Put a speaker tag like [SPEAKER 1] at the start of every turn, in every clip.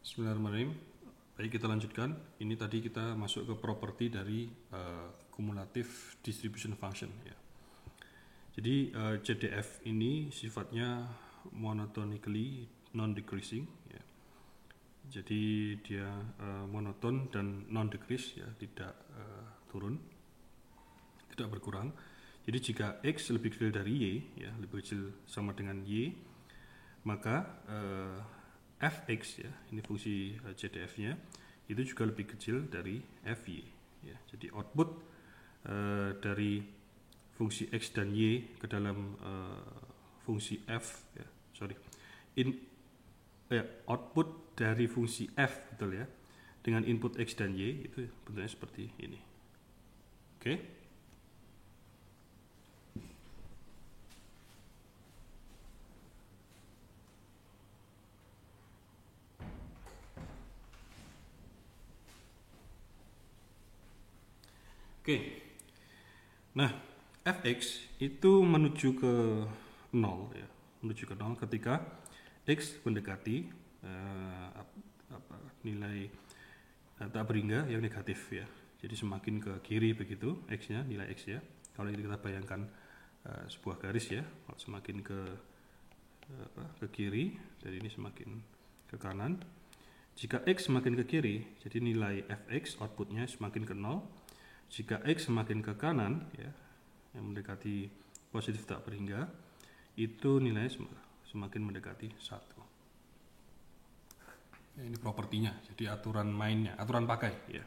[SPEAKER 1] Bismillahirrahmanirrahim. Baik, kita lanjutkan. Ini tadi kita masuk ke properti dari cumulative distribution function ya. Jadi CDF ini sifatnya monotonically non-decreasing ya. Jadi dia monoton dan non-decrease ya, tidak turun, tidak berkurang. Jadi jika X lebih kecil dari Y ya, lebih kecil sama dengan Y, maka fx ya, ini fungsi CDF-nya itu juga lebih kecil dari fy ya. Jadi output dari fungsi x dan y ke dalam fungsi f ya, output dari fungsi f, betul ya, dengan input x dan y itu bentuknya seperti ini. Oke. Oke, nah fx itu menuju ke 0 ya, menuju ke 0 ketika x mendekati nilai tak berhingga yang negatif ya. Jadi semakin ke kiri begitu x-nya, nilai x ya. Kalau ini kita bayangkan sebuah garis ya, kalau semakin ke kiri, dari ini semakin ke kanan. Jika x semakin ke kiri, jadi nilai fx outputnya semakin ke 0. Jika x semakin ke kanan ya, yang mendekati positif tak berhingga, itu nilainya semakin mendekati 1. Ya, ini propertinya, jadi aturan mainnya, aturan pakai ya.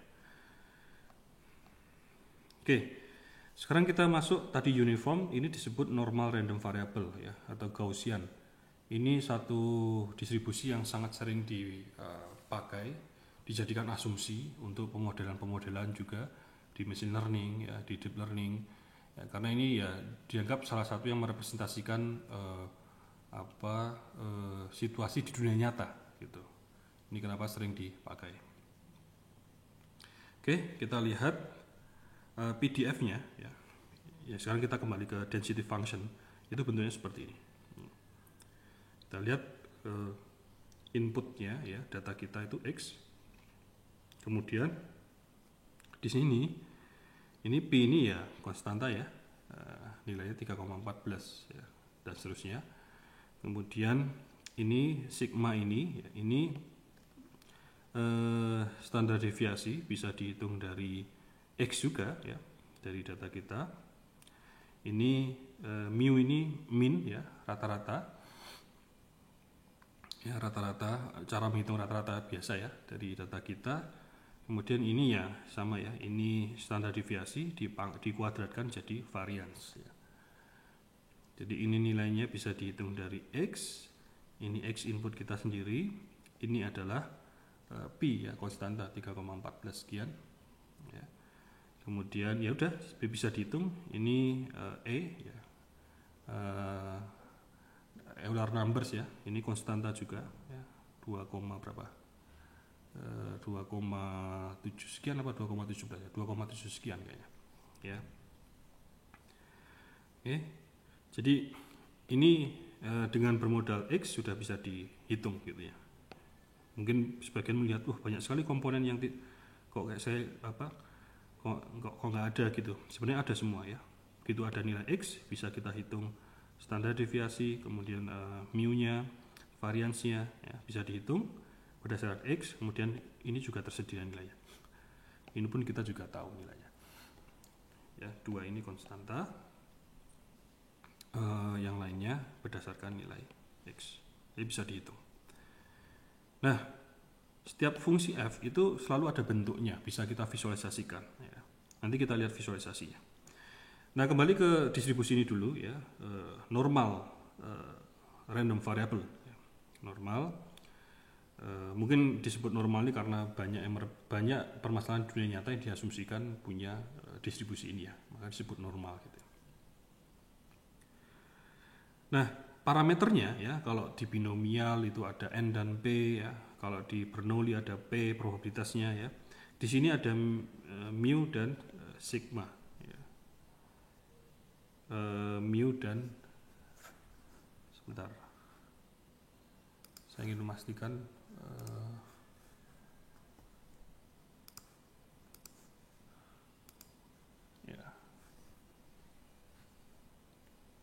[SPEAKER 1] Oke, sekarang kita masuk tadi uniform, ini disebut normal random variable ya, atau Gaussian. Ini satu distribusi yang sangat sering dipakai, dijadikan asumsi untuk pemodelan-pemodelan juga di machine learning ya, di deep learning ya, karena ini ya dianggap salah satu yang merepresentasikan situasi di dunia nyata gitu. Ini kenapa sering dipakai. Oke, kita lihat PDF-nya ya. Ya, sekarang kita kembali ke density function. Itu bentuknya seperti ini. Kita lihat inputnya ya, data kita itu x. Kemudian di sini ini P ini ya konstanta ya, nilainya 3,14 ya, dan seterusnya. Kemudian ini sigma ini ya, ini standar deviasi bisa dihitung dari x juga ya, dari data kita. Ini mu ini min ya, rata-rata ya, rata-rata, cara menghitung rata-rata biasa ya dari data kita. Kemudian ini ya sama ya, ini standar deviasi dikuadratkan jadi variance ya. Jadi ini nilainya bisa dihitung dari x, ini x input kita sendiri, ini adalah pi ya, konstanta 3,14 sekian ya. Kemudian ya udah bisa dihitung, ini ya, Euler numbers ya, ini konstanta juga ya, 2, berapa? 2,7 sekian apa 2,17 ya, 2,7 sekian kayaknya ya. Oke, jadi ini dengan bermodal x sudah bisa dihitung gitu ya. Mungkin sebagian melihat banyak sekali komponen yang kok kayak saya kok nggak ada gitu. Sebenarnya ada semua ya. Begitu ada nilai x bisa kita hitung standar deviasi, kemudian mu-nya, variansnya ya, bisa dihitung berdasarkan x. Kemudian ini juga tersedia nilainya. Ini pun kita juga tahu nilainya. Ya, 2 ini konstanta, yang lainnya berdasarkan nilai x. Jadi bisa dihitung. Nah, setiap fungsi f itu selalu ada bentuknya, bisa kita visualisasikan ya. Nanti kita lihat visualisasinya. Nah, kembali ke distribusi ini dulu ya, normal random variable ya. Normal mungkin disebut normal ini karena banyak permasalahan dunia nyata yang diasumsikan punya distribusi ini ya, maka disebut normal gitu. Nah, parameternya ya, kalau di binomial itu ada n dan p ya, kalau di Bernoulli ada p probabilitasnya ya. Di sini ada mu dan sigma ya. Mu dan sebentar, saya ingin memastikan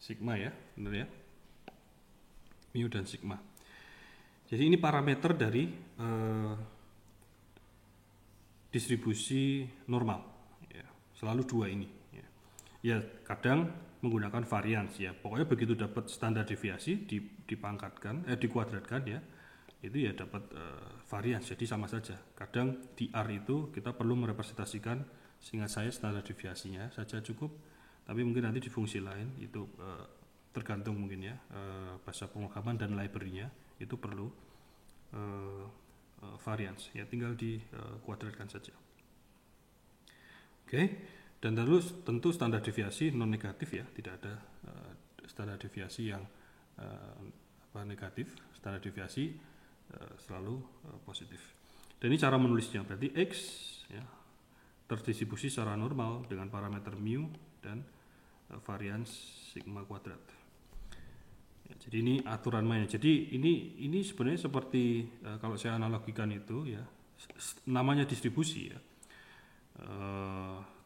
[SPEAKER 1] sigma ya, benar ya, mu dan sigma. Jadi ini parameter dari distribusi normal ya, selalu dua ini ya. Ya kadang menggunakan varians ya, pokoknya begitu dapat standar deviasi dipangkatkan dikuadratkan ya, itu ya dapat varians, jadi sama saja. Kadang di R itu kita perlu merepresentasikan, seingat saya standar deviasinya saja cukup, tapi mungkin nanti di fungsi lain itu tergantung mungkin ya, bahasa pemrograman dan library-nya itu perlu varians ya, tinggal dikuadratkan saja. Oke. Dan tentu standar deviasi non negatif ya, tidak ada standar deviasi yang negatif. Standar deviasi selalu positif. Dan ini cara menulisnya, berarti X ya, terdistribusi secara normal dengan parameter mu dan varians sigma kuadrat. Ya, jadi ini aturan mainnya. Jadi ini sebenarnya seperti kalau saya analogikan itu ya, namanya distribusi ya.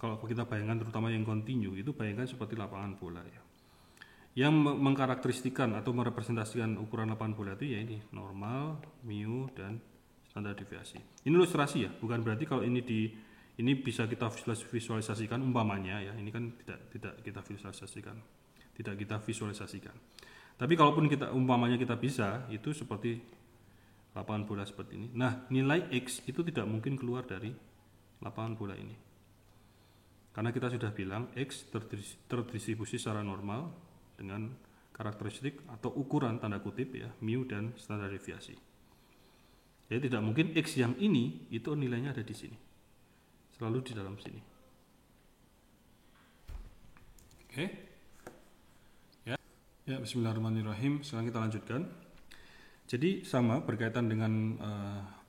[SPEAKER 1] Kalau kita bayangkan terutama yang kontinu, itu bayangkan seperti lapangan bola ya. Yang mengkarakteristikan atau merepresentasikan ukuran lapangan bola itu ya ini normal, mu dan standar deviasi. Ini ilustrasi ya, bukan berarti kalau ini bisa kita visualisasikan umpamanya ya. Ini kan tidak kita visualisasikan. Tapi kalaupun umpamanya kita bisa, itu seperti lapangan bola seperti ini. Nah, nilai X itu tidak mungkin keluar dari lapangan bola ini, karena kita sudah bilang X terdistribusi secara normal dengan karakteristik atau ukuran tanda kutip ya, mu dan standar deviasi. Jadi tidak mungkin X yang ini itu nilainya ada di sini, selalu di dalam sini. Oke. Ya, bismillahirrahmanirrahim. Sekarang kita lanjutkan. Jadi sama berkaitan dengan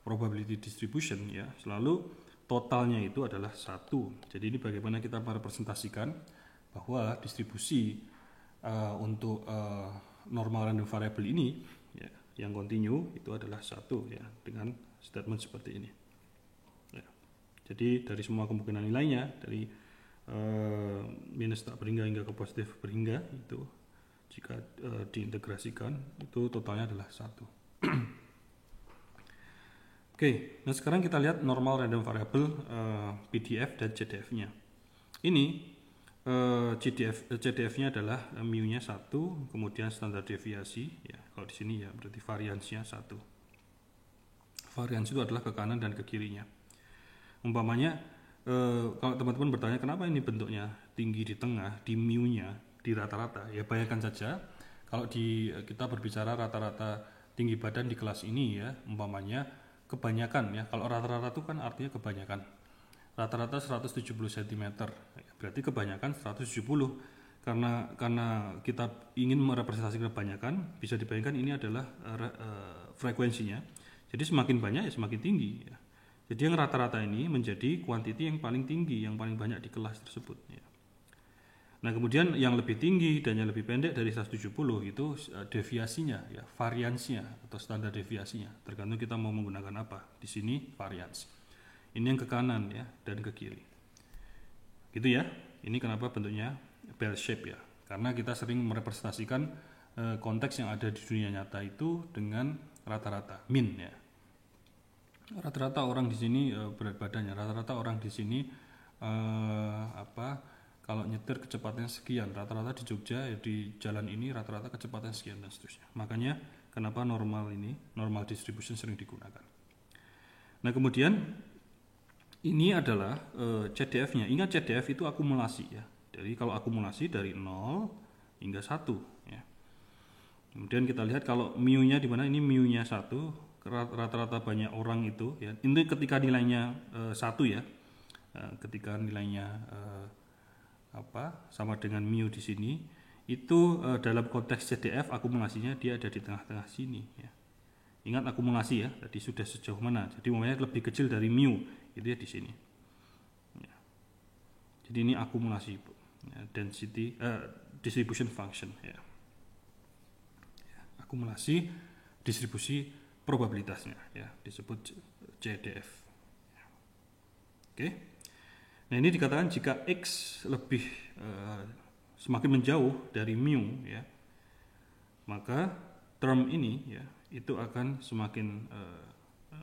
[SPEAKER 1] probability distribution ya, selalu totalnya itu adalah 1. Jadi ini bagaimana kita merepresentasikan bahwa distribusi untuk normal random variable ini ya, yang kontinu itu adalah 1 ya, dengan statement seperti ini ya. Jadi dari semua kemungkinan nilainya, dari minus tak berhingga hingga ke positif berhingga, itu jika diintegrasikan itu totalnya adalah 1. Oke, nah sekarang kita lihat normal random variable PDF dan CDF-nya. Ini CDF-nya adalah mu-nya 1, kemudian standar deviasi ya. Kalau di sini ya berarti variansnya 1. Varians itu adalah ke kanan dan ke kirinya. Umpamanya kalau teman-teman bertanya kenapa ini bentuknya tinggi di tengah, di mu-nya, di rata-rata, ya bayangkan saja kalau kita berbicara rata-rata tinggi badan di kelas ini ya, umpamanya kebanyakan ya, kalau rata-rata itu kan artinya kebanyakan, rata-rata 170 cm ya, berarti kebanyakan 170, karena kita ingin merepresentasikan kebanyakan, bisa dibayangkan ini adalah frekuensinya, jadi semakin banyak ya semakin tinggi ya. Jadi yang rata-rata ini menjadi kuantiti yang paling tinggi, yang paling banyak di kelas tersebut ya. Nah kemudian yang lebih tinggi dan yang lebih pendek dari 170 itu deviasinya ya, variansnya atau standar deviasinya, tergantung kita mau menggunakan apa. Di sini varians. Ini yang ke kanan ya dan ke kiri. Gitu ya. Ini kenapa bentuknya bell shape ya. Karena kita sering merepresentasikan konteks yang ada di dunia nyata itu dengan rata-rata, min ya. Rata-rata orang di sini berat badannya, rata-rata orang di sini kalau nyetir kecepatannya sekian, rata-rata di Jogja ya, di jalan ini rata-rata kecepatan sekian dan seterusnya. Makanya kenapa normal distribution sering digunakan. Nah kemudian ini adalah CDF-nya. Ingat CDF itu akumulasi ya. Jadi kalau akumulasi dari 0 hingga 1 ya. Kemudian kita lihat kalau mu-nya di mana, ini mu-nya 1, rata-rata banyak orang itu ya. Ini ketika nilainya 1 ya. Ketika nilainya sama dengan mu di sini, itu dalam konteks CDF akumulasinya dia ada di tengah-tengah sini ya. Ingat akumulasi ya, tadi sudah sejauh mana. Jadi umumnya lebih kecil dari mu, itu ya di sini ya. Jadi ini akumulasi ya, density distribution function ya. Akumulasi distribusi probabilitasnya ya, disebut CDF ya. Oke. Nah ini dikatakan jika X lebih semakin menjauh dari mu ya, maka term ini ya itu akan semakin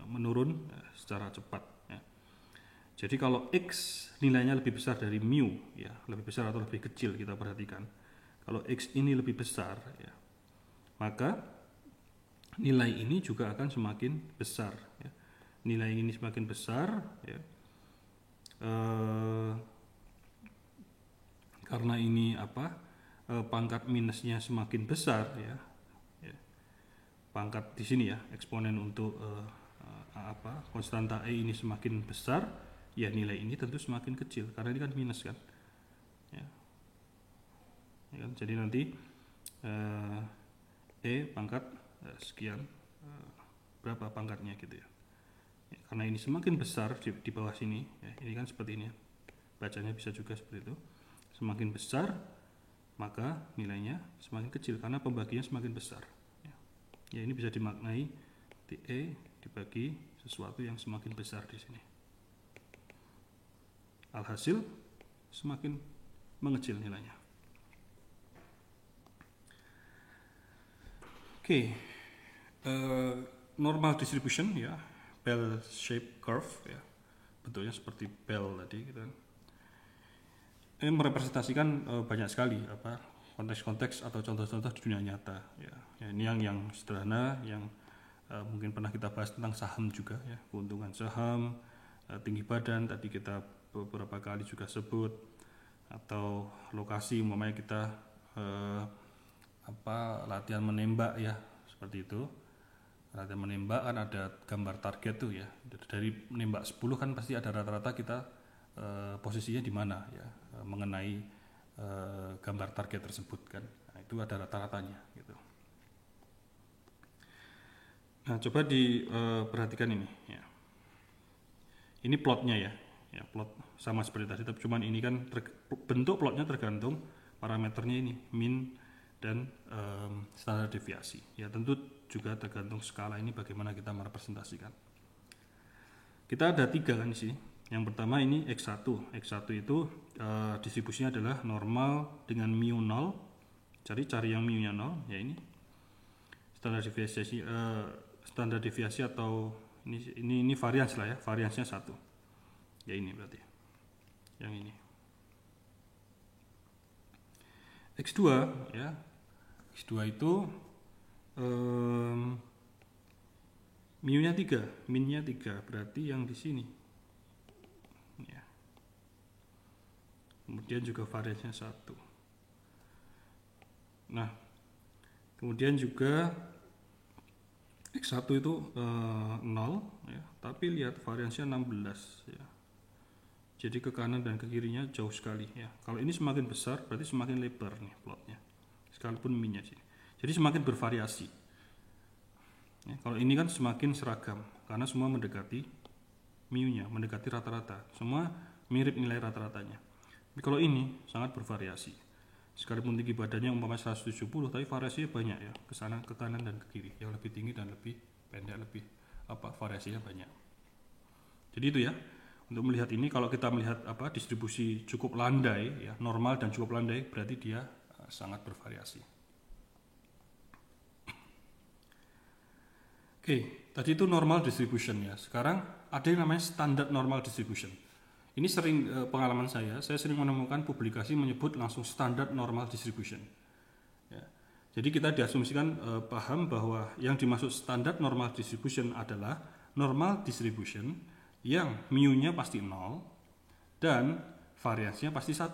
[SPEAKER 1] menurun secara cepat ya. Jadi kalau x nilainya lebih besar dari mu ya, lebih besar atau lebih kecil, kita perhatikan. Kalau x ini lebih besar ya, maka nilai ini juga akan semakin besar ya. Nilai ini semakin besar ya. Karena ini pangkat minusnya semakin besar ya. Pangkat di sini ya, eksponen untuk konstanta e ini semakin besar, ya nilai ini tentu semakin kecil karena ini kan minus kan. Ya. Ya kan? Jadi nanti pangkat sekian, berapa pangkatnya gitu ya. Ya, karena ini semakin besar di bawah sini ya, ini kan seperti ini ya. Bacanya bisa juga seperti itu. Semakin besar maka nilainya semakin kecil karena pembaginya semakin besar ya. Ya, ini bisa dimaknai E dibagi sesuatu yang semakin besar di sini. Alhasil semakin mengecil nilainya. Oke, normal distribution ya, bell shape curve ya, bentuknya seperti bell tadi gitu kan. Ini merepresentasikan banyak sekali konteks-konteks atau contoh-contoh di dunia nyata ya. Ya, ini yang sederhana yang mungkin pernah kita bahas tentang saham juga ya, keuntungan saham, tinggi badan tadi kita beberapa kali juga sebut, atau lokasi umpamanya kita latihan menembak ya, seperti itu. Latihan menembak kan ada gambar target tuh ya, dari menembak 10 kan pasti ada rata-rata kita posisinya di mana ya, mengenai gambar target tersebut kan. Nah, itu ada rata-ratanya gitu. Nah, coba diperhatikan ini ya. Ini plotnya ya, plot sama seperti tadi, tapi cuman ini kan bentuk plotnya tergantung parameternya ini, min dan standar deviasi. Ya, tentu juga tergantung skala ini bagaimana kita merepresentasikan. Kita ada 3 kan di sini. Yang pertama ini X1. X1 itu distribusinya adalah normal dengan mu 0. Jadi cari yang mu-nya 0 ya, ini. Standar deviasi atau ini varians lah ya, variansnya 1 ya, ini berarti yang ini. X2 ya, X2 itu mu-nya 3, min-nya 3, berarti yang di sini ya. Kemudian juga variansnya 1. Nah, kemudian juga X1 itu 0 ya, tapi lihat variansnya 16 ya. Jadi ke kanan dan ke kirinya jauh sekali ya. Kalau ini semakin besar berarti semakin lebar nih plotnya, sekalipun min-nya sih. Jadi semakin bervariasi ya. Kalau ini kan semakin seragam karena semua mendekati mu-nya, mendekati rata-rata, semua mirip nilai rata-ratanya. Tapi kalau ini sangat bervariasi, sekalipun tinggi badannya umpamanya 170, tapi variasinya banyak ya, ke sana, ke kanan dan ke kiri, yang lebih tinggi dan lebih pendek, lebih variasinya banyak. Jadi itu ya, untuk melihat ini, kalau kita melihat distribusi cukup landai ya, normal dan cukup landai, berarti dia sangat bervariasi. Oke, tadi itu normal distribution ya. Sekarang ada yang namanya standard normal distribution. Ini sering pengalaman saya sering menemukan publikasi menyebut langsung standard normal distribution. Ya. Jadi kita diasumsikan paham bahwa yang dimaksud standard normal distribution adalah normal distribution yang mu-nya pasti 0 dan variasinya pasti 1.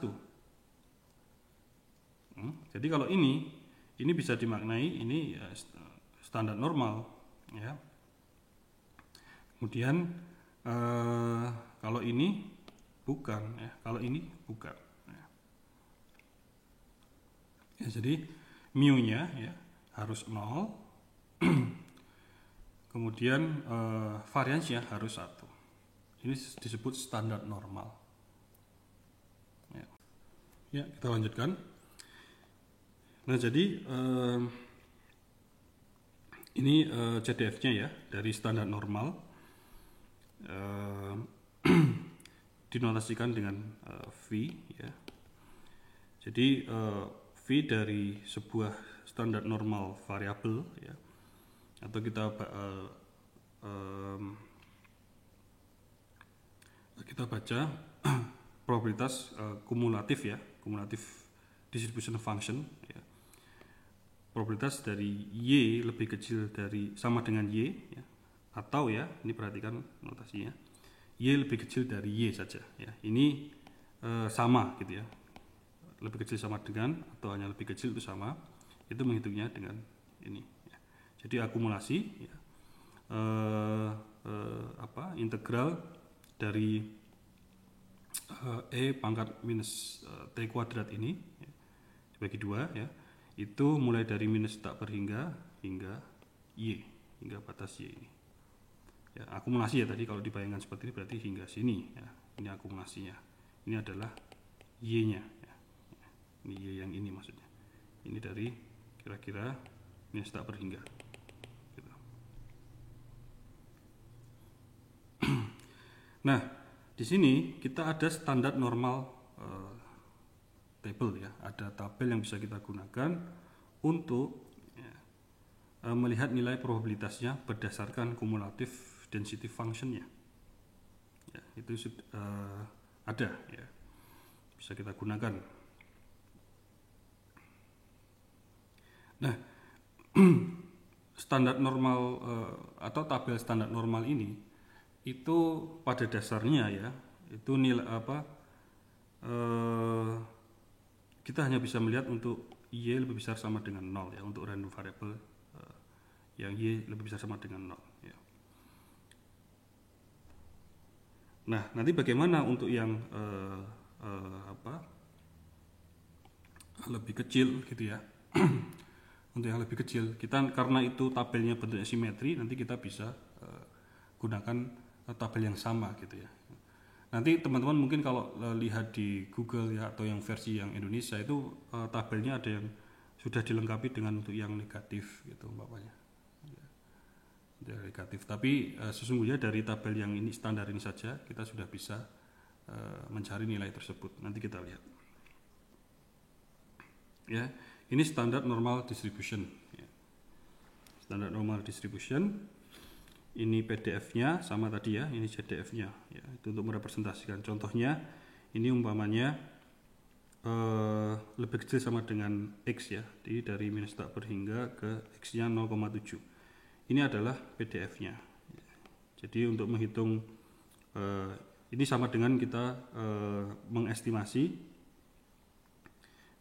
[SPEAKER 1] Jadi kalau ini bisa dimaknai ini standar normal ya. Kemudian kalau ini bukan ya, kalau ini bukan ya. Ya, jadi mu-nya ya harus 0 kemudian variansnya harus 1. Ini disebut standar normal ya. Kita lanjutkan. Nah, jadi ini CDF-nya ya dari standar normal, dinotasikan dengan V ya. Jadi V dari sebuah standar normal variabel ya, atau kita baca probabilitas kumulatif ya, kumulatif distribution function ya. Probabilitas dari Y lebih kecil dari sama dengan Y ya, atau ya ini perhatikan notasinya, Y lebih kecil dari Y saja ya. Ini sama gitu ya, lebih kecil sama dengan atau hanya lebih kecil itu sama, itu menghitungnya dengan ini ya. Jadi akumulasi ya, integral dari E pangkat minus T kuadrat ini ya, dibagi 2 ya, itu mulai dari minus tak berhingga hingga Y, hingga batas Y ini ya. Akumulasi ya, tadi kalau dibayangkan seperti ini berarti hingga sini ya, ini akumulasinya, ini adalah Y nya ya. Ini Y yang ini maksudnya, ini dari kira-kira minus tak berhingga gitu. Nah, di sini kita ada standar normal table ya, ada tabel yang bisa kita gunakan untuk ya, melihat nilai probabilitasnya berdasarkan kumulatif density functionnya ya, itu ada ya, bisa kita gunakan. Nah, standar normal atau tabel standar normal ini itu pada dasarnya ya, itu nilai kita hanya bisa melihat untuk Y lebih besar sama dengan 0 ya, untuk random variable yang Y lebih besar sama dengan 0 ya. Nah, nanti bagaimana untuk yang lebih kecil gitu ya. Untuk yang lebih kecil, kita karena itu tabelnya bentuknya simetri, nanti kita bisa gunakan tabel yang sama gitu ya. Nanti teman-teman mungkin kalau lihat di Google ya, atau yang versi yang Indonesia itu tabelnya ada yang sudah dilengkapi dengan untuk yang negatif gitu umpamanya ya, negatif. Tapi sesungguhnya dari tabel yang ini standar ini saja kita sudah bisa mencari nilai tersebut. Nanti kita lihat ya. Ini standar normal distribution ya. Standar normal distribution, ini PDF-nya sama tadi ya, ini CDF-nya ya, itu untuk merepresentasikan. Contohnya ini umpamanya lebih kecil sama dengan X ya, jadi dari minus tak berhingga ke X-nya 0,7. Ini adalah PDF-nya. Jadi untuk menghitung ini sama dengan kita mengestimasi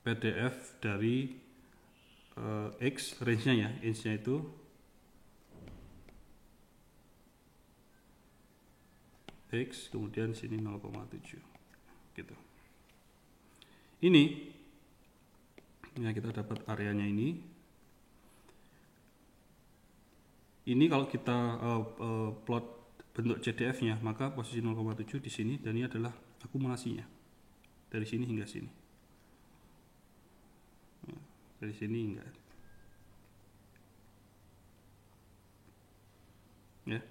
[SPEAKER 1] PDF dari X, range-nya ya, range-nya itu X, kemudian sini 0,7 gitu. Ini ya, kita dapat areanya ini. Ini kalau kita plot bentuk CDF-nya, maka posisi 0,7 di sini, dan ini adalah akumulasinya dari sini hingga sini. Dari sini hingga ya.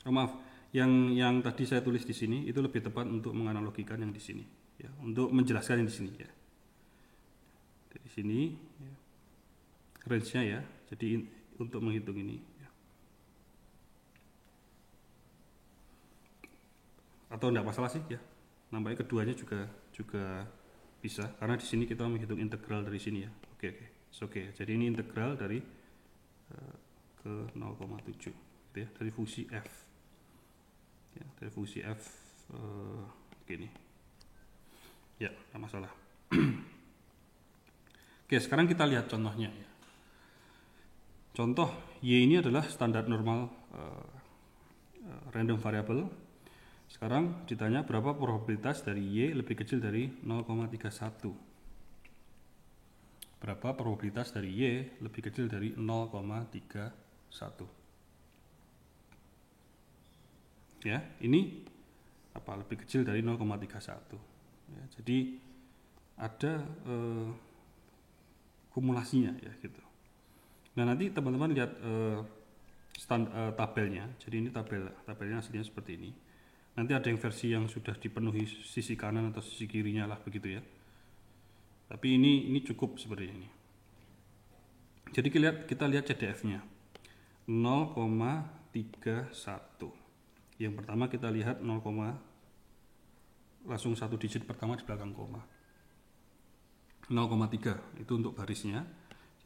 [SPEAKER 1] Oh, maaf, yang tadi saya tulis di sini itu lebih tepat untuk menganalogikan yang di sini ya, untuk menjelaskan yang di sini ya. Dari sini ya, range-nya ya. Jadi untuk menghitung ini ya. Atau enggak masalah sih ya. Nampaknya keduanya juga bisa, karena di sini kita menghitung integral dari sini ya. Oke. Jadi ini integral dari ke 0,7 gitu ya, dari fungsi f. Ya, dari fungsi f begini ya, tidak masalah. Oke, sekarang kita lihat contohnya ya. Contoh Y ini adalah standar normal random variable. Sekarang ditanya berapa probabilitas dari Y lebih kecil dari 0,31. Berapa probabilitas dari Y lebih kecil dari 0,31. Ya, ini lebih kecil dari 0,31 ya, jadi ada kumulasinya ya gitu. Nah, nanti teman-teman lihat tabelnya. Jadi ini tabelnya aslinya seperti ini. Nanti ada yang versi yang sudah dipenuhi sisi kanan atau sisi kirinya lah begitu ya. Tapi ini cukup seperti ini. Jadi kita lihat CDF-nya 0,31. Yang pertama kita lihat 0, langsung satu digit pertama di belakang koma. 0,3 itu untuk barisnya.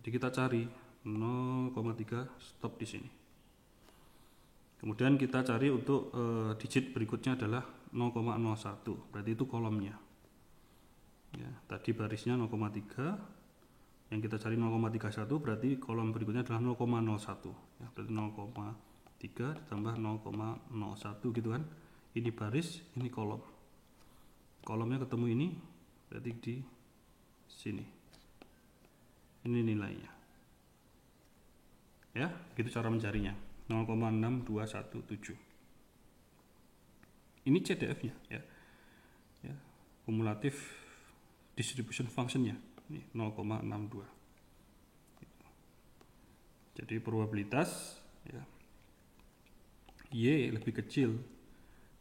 [SPEAKER 1] Jadi kita cari 0,3 stop di sini. Kemudian kita cari untuk digit berikutnya adalah 0,01. Berarti itu kolomnya. Ya, tadi barisnya 0,3. Yang kita cari 0,31 berarti kolom berikutnya adalah 0,01. Ya, berarti 0,3 ditambah 0,01 gitu kan. Ini baris, ini kolom. Kolomnya ketemu ini berarti di sini. Ini nilainya. Ya, gitu cara mencarinya. 0,6217. Ini CDF-nya ya. Ya, kumulatif distribution function-nya. Ini 0,62. Jadi probabilitas ya, Y lebih kecil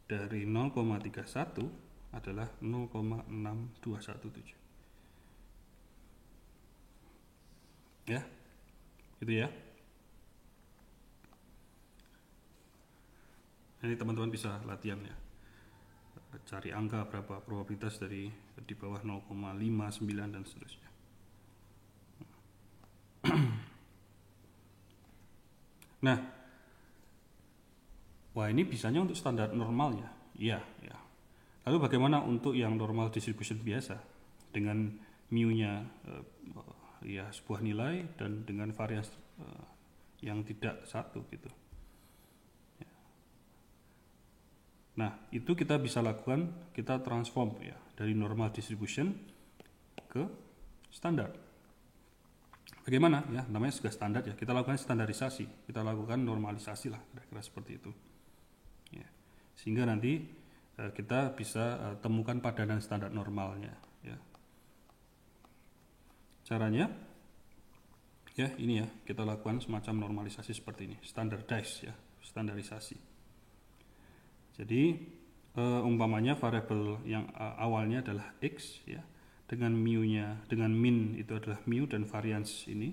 [SPEAKER 1] dari 0,31 adalah 0,6217. Ya, gitu ya. Ini teman-teman bisa latihan ya, cari angka berapa probabilitas dari di bawah 0,59 dan seterusnya. Nah, wah ini bisanya untuk standar normal ya. Iya, ya. Lalu bagaimana untuk yang normal distribution biasa dengan mu-nya ya sebuah nilai dan dengan varians yang tidak satu gitu. Nah, itu kita bisa lakukan, kita transform ya dari normal distribution ke standar. Bagaimana ya? Namanya juga standar ya. Kita lakukan standarisasi, kita lakukan normalisasi lah, kira-kira seperti itu. Ya. Sehingga nanti kita bisa temukan padanan standar normalnya. Ya. Caranya, ya ini ya, kita lakukan semacam normalisasi seperti ini, standardize ya, standarisasi. Jadi umpamanya variabel yang awalnya adalah X ya, dengan mu-nya, dengan min itu adalah mu dan varians ini.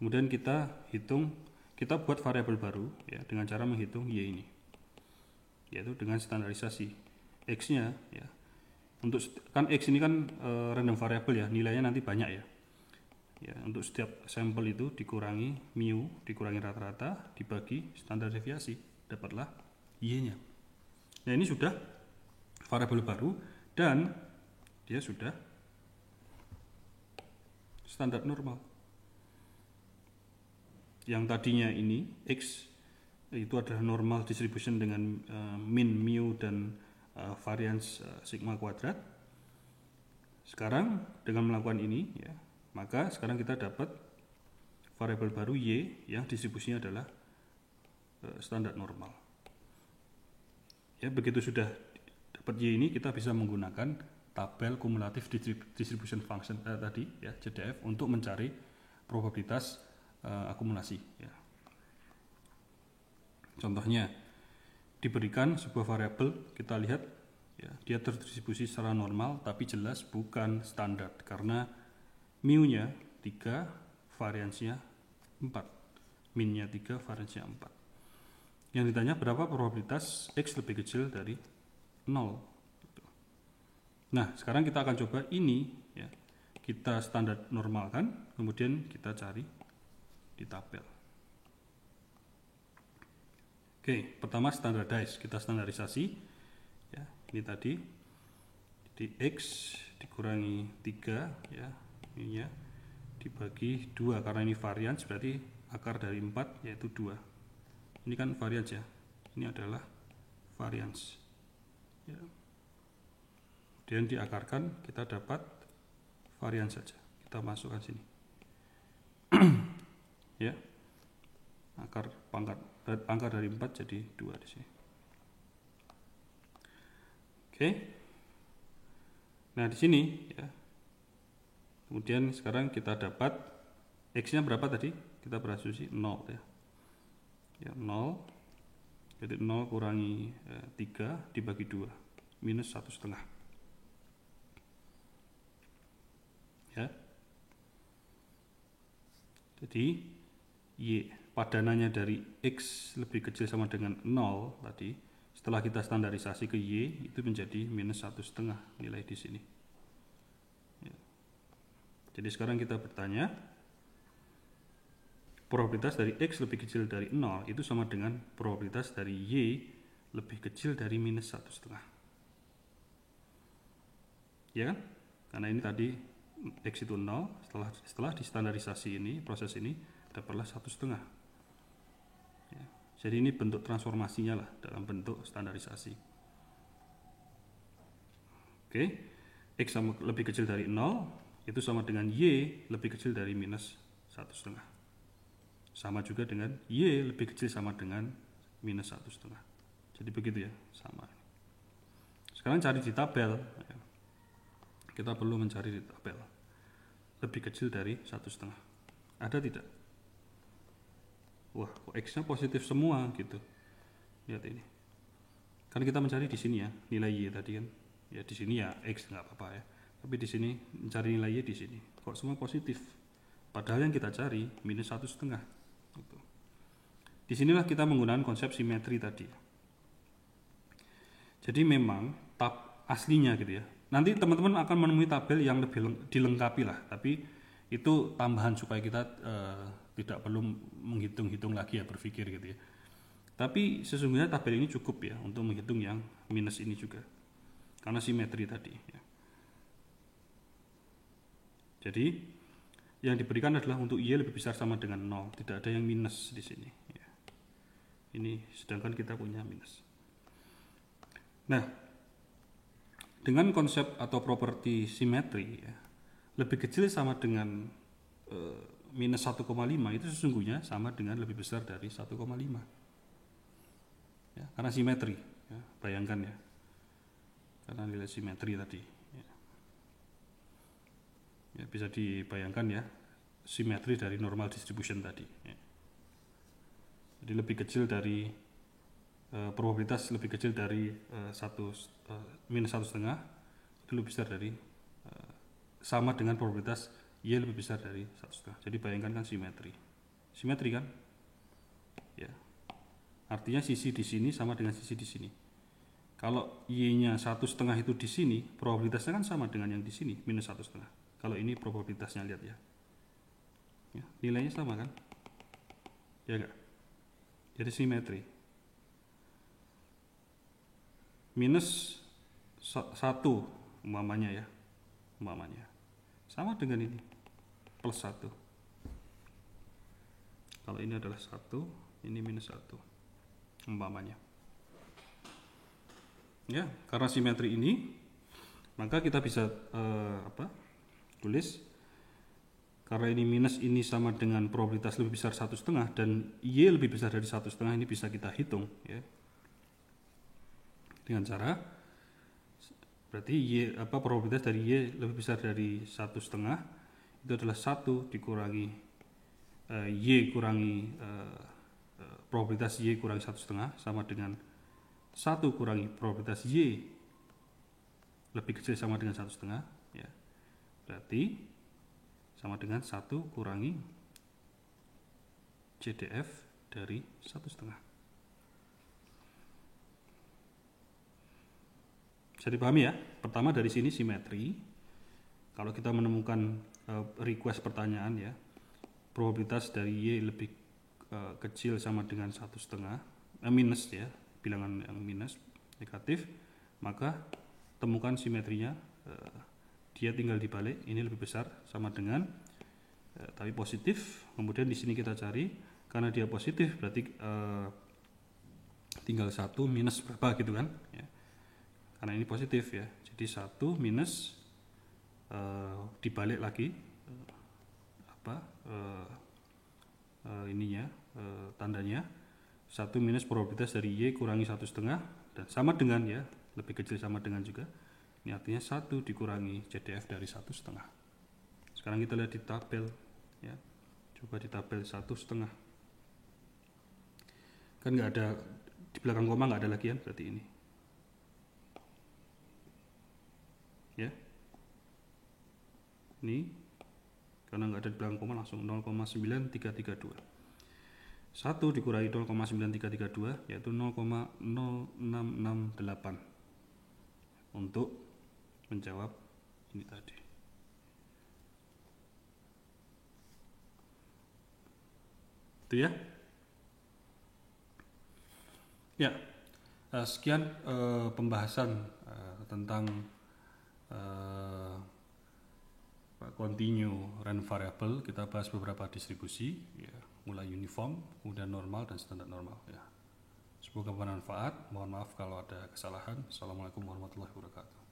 [SPEAKER 1] Kemudian kita hitung, kita buat variabel baru ya dengan cara menghitung Y ini. Yaitu dengan standarisasi X-nya ya. Untuk kan X ini kan random variable ya, nilainya nanti banyak ya. Ya, untuk setiap sampel itu dikurangi mu, dikurangi rata-rata, dibagi standar deviasi, dapatlah Y-nya. Nah ini sudah variabel baru dan dia sudah standar normal. Yang tadinya ini X itu adalah normal distribution dengan min, mu dan varians sigma kuadrat. Sekarang dengan melakukan ini ya, maka sekarang kita dapat variabel baru Y yang distribusinya adalah standar normal. Ya, begitu sudah dapat Y ini, kita bisa menggunakan tabel kumulatif distribution function tadi ya, CDF, untuk mencari probabilitas akumulasi ya. Contohnya diberikan sebuah variabel, kita lihat ya, dia terdistribusi secara normal tapi jelas bukan standar karena mu-nya 3, variansnya 4, min-nya 3, variansnya 4. Yang ditanya berapa probabilitas X lebih kecil dari 0. Nah, sekarang kita akan coba ini ya, kita standar normalkan, kemudian kita cari di tabel. Oke, pertama standardize, kita standarisasi ya, ini tadi di X dikurangi 3 ya, ini ya, dibagi 2 karena ini varians berarti akar dari 4 yaitu 2. Ini kan varians ya, ini adalah varians ya. Kemudian diakarkan, kita dapat varians saja, kita masukkan sini ya, akar dari 4 jadi 2 di sini. Oke. Nah di sini ya, kemudian sekarang kita dapat X nya berapa tadi, kita berasumsi 0 ya. Ya 0, Jadi 0 kurangi 3 dibagi 2, minus 1,5. Ya. Jadi Y padanannya dari X lebih kecil sama dengan 0 tadi, setelah kita standarisasi ke Y itu menjadi minus 1,5 nilai di sini. Ya. Jadi sekarang kita bertanya, probabilitas dari X lebih kecil dari 0 itu sama dengan probabilitas dari Y lebih kecil dari minus 1,5. Ya kan? Karena ini tadi X itu 0, setelah distandarisasi ini, proses ini dapatlah 1,5. Ya. Jadi ini bentuk transformasinya lah dalam bentuk standarisasi. Oke, X lebih kecil dari 0 itu sama dengan Y lebih kecil dari minus 1,5. Sama juga dengan Y lebih kecil sama dengan minus 1,5. Jadi begitu ya, sama. Sekarang cari di tabel. Ya. Kita perlu mencari di tabel. Lebih kecil dari 1,5. Ada tidak? Wah, kok X-nya positif semua gitu. Lihat ini. Kan kita mencari di sini ya, nilai Y tadi kan. Ya di sini ya X nggak apa-apa ya. Tapi di sini mencari nilai Y di sini. Kok semua positif? Padahal yang kita cari minus 1,5. Gitu. Disinilah kita menggunakan konsep simetri tadi. Jadi memang tab aslinya gitu ya. Nanti teman-teman akan menemui tabel yang lebih dilengkapi lah, tapi itu tambahan supaya kita tidak perlu menghitung-hitung lagi ya, berpikir gitu ya. Tapi sesungguhnya tabel ini cukup ya untuk menghitung yang minus ini juga, karena simetri tadi ya. Jadi yang diberikan adalah untuk Y lebih besar sama dengan 0, tidak ada yang minus di sini ya. Ini sedangkan kita punya minus. Nah, dengan konsep atau properti simetri ya, lebih kecil sama dengan minus 1,5 itu sesungguhnya sama dengan lebih besar dari 1,5 ya, karena simetri ya, bayangkan ya, karena nilai simetri tadi ya. Ya, bisa dibayangkan ya, simetri dari normal distribution tadi ya. Jadi lebih kecil dari probabilitas lebih kecil dari minus 1,5 itu lebih besar dari sama dengan probabilitas Y lebih besar dari 1,5. Jadi bayangkan kan simetri kan ya, artinya sisi di sini sama dengan sisi di sini. Kalau Y-nya 1,5 itu di sini, probabilitasnya kan sama dengan yang di sini minus 1,5. Kalau ini probabilitasnya lihat ya, nilainya sama kan ya enggak? Jadi simetri. Minus 1 umpamanya ya, sama dengan ini plus 1. Kalau ini adalah 1, ini minus 1 umpamanya ya. Karena simetri ini, maka kita bisa tulis, karena ini minus ini sama dengan probabilitas lebih besar 1,5 dan Y lebih besar dari 1,5, ini bisa kita hitung ya. Dengan cara berarti probabilitas dari Y lebih besar dari 1,5 itu adalah 1 dikurangi Y kurangi probabilitas Y kurangi 1,5 sama dengan 1 kurangi probabilitas Y lebih kecil sama dengan 1,5 ya. Berarti sama dengan 1 kurangi CDF dari 1,5. Bisa dipahami ya. Pertama dari sini simetri. Kalau kita menemukan request pertanyaan ya, probabilitas dari Y lebih kecil sama dengan 1,5 minus ya, bilangan yang minus negatif, maka temukan simetrinya. Dia tinggal dibalik, ini lebih besar sama dengan tapi positif. Kemudian di sini kita cari, karena dia positif berarti tinggal 1 minus berapa gitu kan ya. Karena ini positif ya, jadi 1 minus dibalik lagi ininya tandanya 1 minus probabilitas dari Y kurangi 1,5 dan sama dengan ya, lebih kecil sama dengan juga. Ini artinya 1 dikurangi CDF dari 1,5. Sekarang kita lihat di tabel ya, coba di tabel 1,5 kan nggak ada Di belakang koma nggak ada lagi kan, berarti ini. Ya. Ini karena nggak ada di belakang koma langsung 0,9332. 1 dikurangi 0,9332 yaitu 0,0668 untuk menjawab ini tadi. Itu ya. Ya, sekian pembahasan tentang continue random variable. Kita bahas beberapa distribusi, ya, mulai uniform, kemudian normal dan standar normal. Ya. Semoga bermanfaat. Mohon maaf kalau ada kesalahan. Assalamualaikum warahmatullahi wabarakatuh.